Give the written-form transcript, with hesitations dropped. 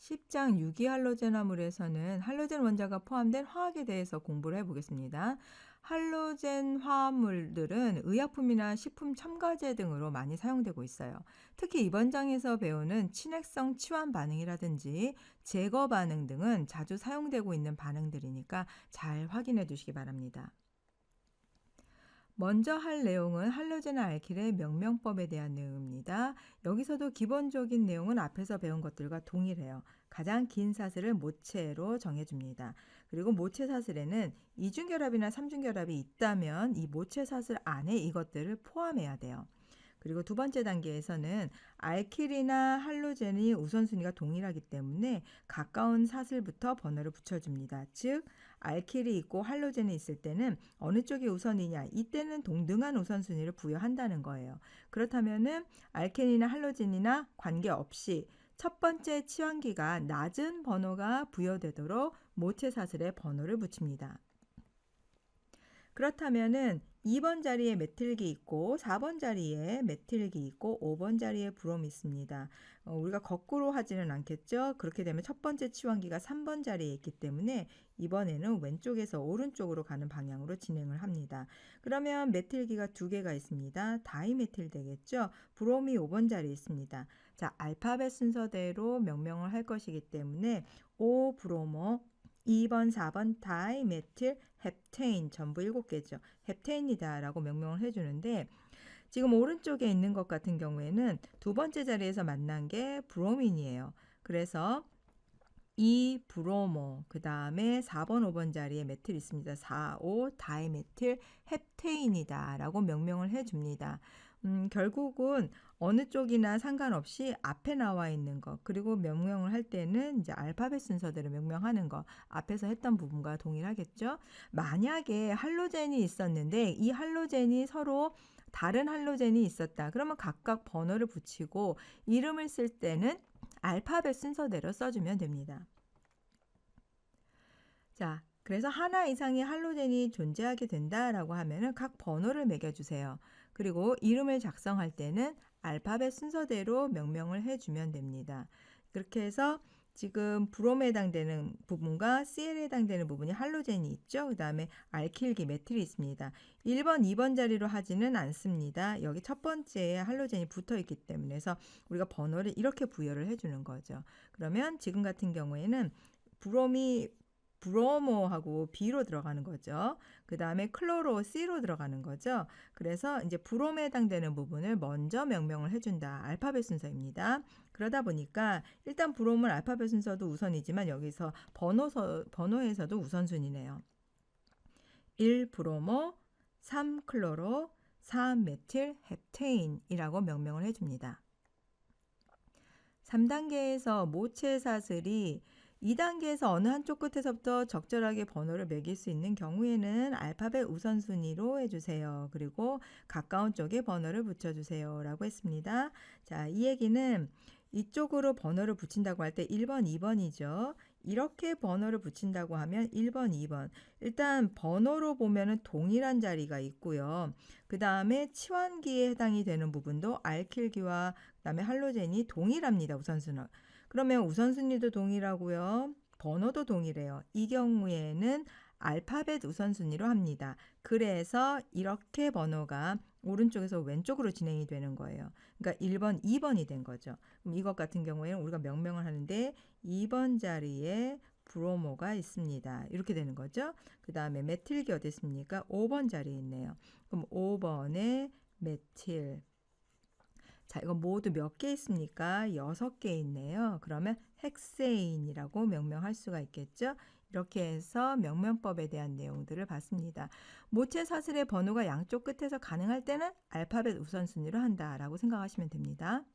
10장 유기할로젠화물에서는 할로젠 원자가 포함된 화학에 대해서 공부를 해보겠습니다. 할로젠 화합물들은 의약품이나 식품 첨가제 등으로 많이 사용되고 있어요. 특히 이번 장에서 배우는 친핵성 치환 반응이라든지 제거 반응 등은 자주 사용되고 있는 반응들이니까 잘 확인해 두시기 바랍니다. 먼저 할 내용은 할로젠 알킬의 명명법에 대한 내용입니다. 여기서도 기본적인 내용은 앞에서 배운 것들과 동일해요. 가장 긴 사슬을 모체로 정해줍니다. 그리고 모체 사슬에는 이중결합이나 삼중결합이 있다면 이 모체 사슬 안에 이것들을 포함해야 돼요. 그리고 두 번째 단계에서는 알킬이나 할로젠이 우선순위가 동일하기 때문에 가까운 사슬부터 번호를 붙여줍니다. 즉 알킬이 있고 할로젠이 있을 때는 어느 쪽이 우선이냐, 이때는 동등한 우선순위를 부여한다는 거예요. 그렇다면은 알켄이나 할로젠이나 관계없이 첫 번째 치환기가 낮은 번호가 부여되도록 모체 사슬에 번호를 붙입니다. 그렇다면은 2번 자리에 메틸기 있고 4번 자리에 메틸기 있고 5번 자리에 브롬이 있습니다. 우리가 거꾸로 하지는 않겠죠. 그렇게 되면 첫 번째 치환기가 3번 자리에 있기 때문에 이번에는 왼쪽에서 오른쪽으로 가는 방향으로 진행을 합니다. 그러면 메틸기가 두 개가 있습니다. 다이메틸 되겠죠. 브롬이 5번 자리에 있습니다. 자, 알파벳 순서대로 명명을 할 것이기 때문에 5브로모 2번, 4번 다이메틸 헵테인 전부 7개죠. 헵테인이다 라고 명명을 해주는데 지금 오른쪽에 있는 것 같은 경우에는 두 번째 자리에서 만난 게 브로민이에요. 그래서 2브로모 그 다음에 4번, 5번 자리에 메틸 있습니다. 4, 5 다이메틸 헵테인이다 라고 명명을 해줍니다. 결국은 어느 쪽이나 상관없이 앞에 나와 있는 것, 그리고 명명을 할 때는 이제 알파벳 순서대로 명명하는 것, 앞에서 했던 부분과 동일하겠죠. 만약에 할로젠이 있었는데 이 할로젠이 서로 다른 할로젠이 있었다. 그러면 각각 번호를 붙이고 이름을 쓸 때는 알파벳 순서대로 써주면 됩니다. 자, 그래서 하나 이상의 할로젠이 존재하게 된다라고 하면은 각 번호를 매겨주세요. 그리고 이름을 작성할 때는 알파벳 순서대로 명명을 해주면 됩니다. 그렇게 해서 지금 브롬에 해당되는 부분과 CL에 해당되는 부분이 할로젠이 있죠. 그 다음에 알킬기, 메틸이 있습니다. 1번, 2번 자리로 하지는 않습니다. 여기 첫 번째에 할로젠이 붙어 있기 때문에 해서 우리가 번호를 이렇게 부여를 해주는 거죠. 그러면 지금 같은 경우에는 브롬이 브로모하고 B로 들어가는 거죠. 그 다음에 클로로 C로 들어가는 거죠. 그래서 이제 브롬에 해당되는 부분을 먼저 명명을 해준다. 알파벳 순서입니다. 그러다 보니까 일단 브롬은 알파벳 순서도 우선이지만 여기서 번호에서도 우선순위네요. 1브로모, 3클로로, 4메틸 헵테인이라고 명명을 해줍니다. 3단계에서 모체 사슬이 2단계에서 어느 한쪽 끝에서부터 적절하게 번호를 매길 수 있는 경우에는 알파벳 우선순위로 해주세요. 그리고 가까운 쪽에 번호를 붙여주세요. 라고 했습니다. 자, 이 얘기는 이쪽으로 번호를 붙인다고 할 때 1번, 2번이죠. 이렇게 번호를 붙인다고 하면 1번, 2번. 일단 번호로 보면은 동일한 자리가 있고요. 그 다음에 치환기에 해당이 되는 부분도 알킬기와 그다음에 할로젠이 동일합니다. 우선순위. 그러면 우선순위도 동일하고요. 번호도 동일해요. 이 경우에는 알파벳 우선순위로 합니다. 그래서 이렇게 번호가 오른쪽에서 왼쪽으로 진행이 되는 거예요. 그러니까 1번, 2번이 된 거죠. 그럼 이것 같은 경우에는 우리가 명명을 하는데 2번 자리에 브로모가 있습니다. 이렇게 되는 거죠. 그 다음에 메틸기 어디 있습니까? 5번 자리에 있네요. 그럼 5번에 메틸. 자, 이거 모두 몇 개 있습니까? 6개 있네요. 그러면 헥세인이라고 명명할 수가 있겠죠? 이렇게 해서 명명법에 대한 내용들을 봤습니다. 모체 사슬의 번호가 양쪽 끝에서 가능할 때는 알파벳 우선순위로 한다라고 생각하시면 됩니다.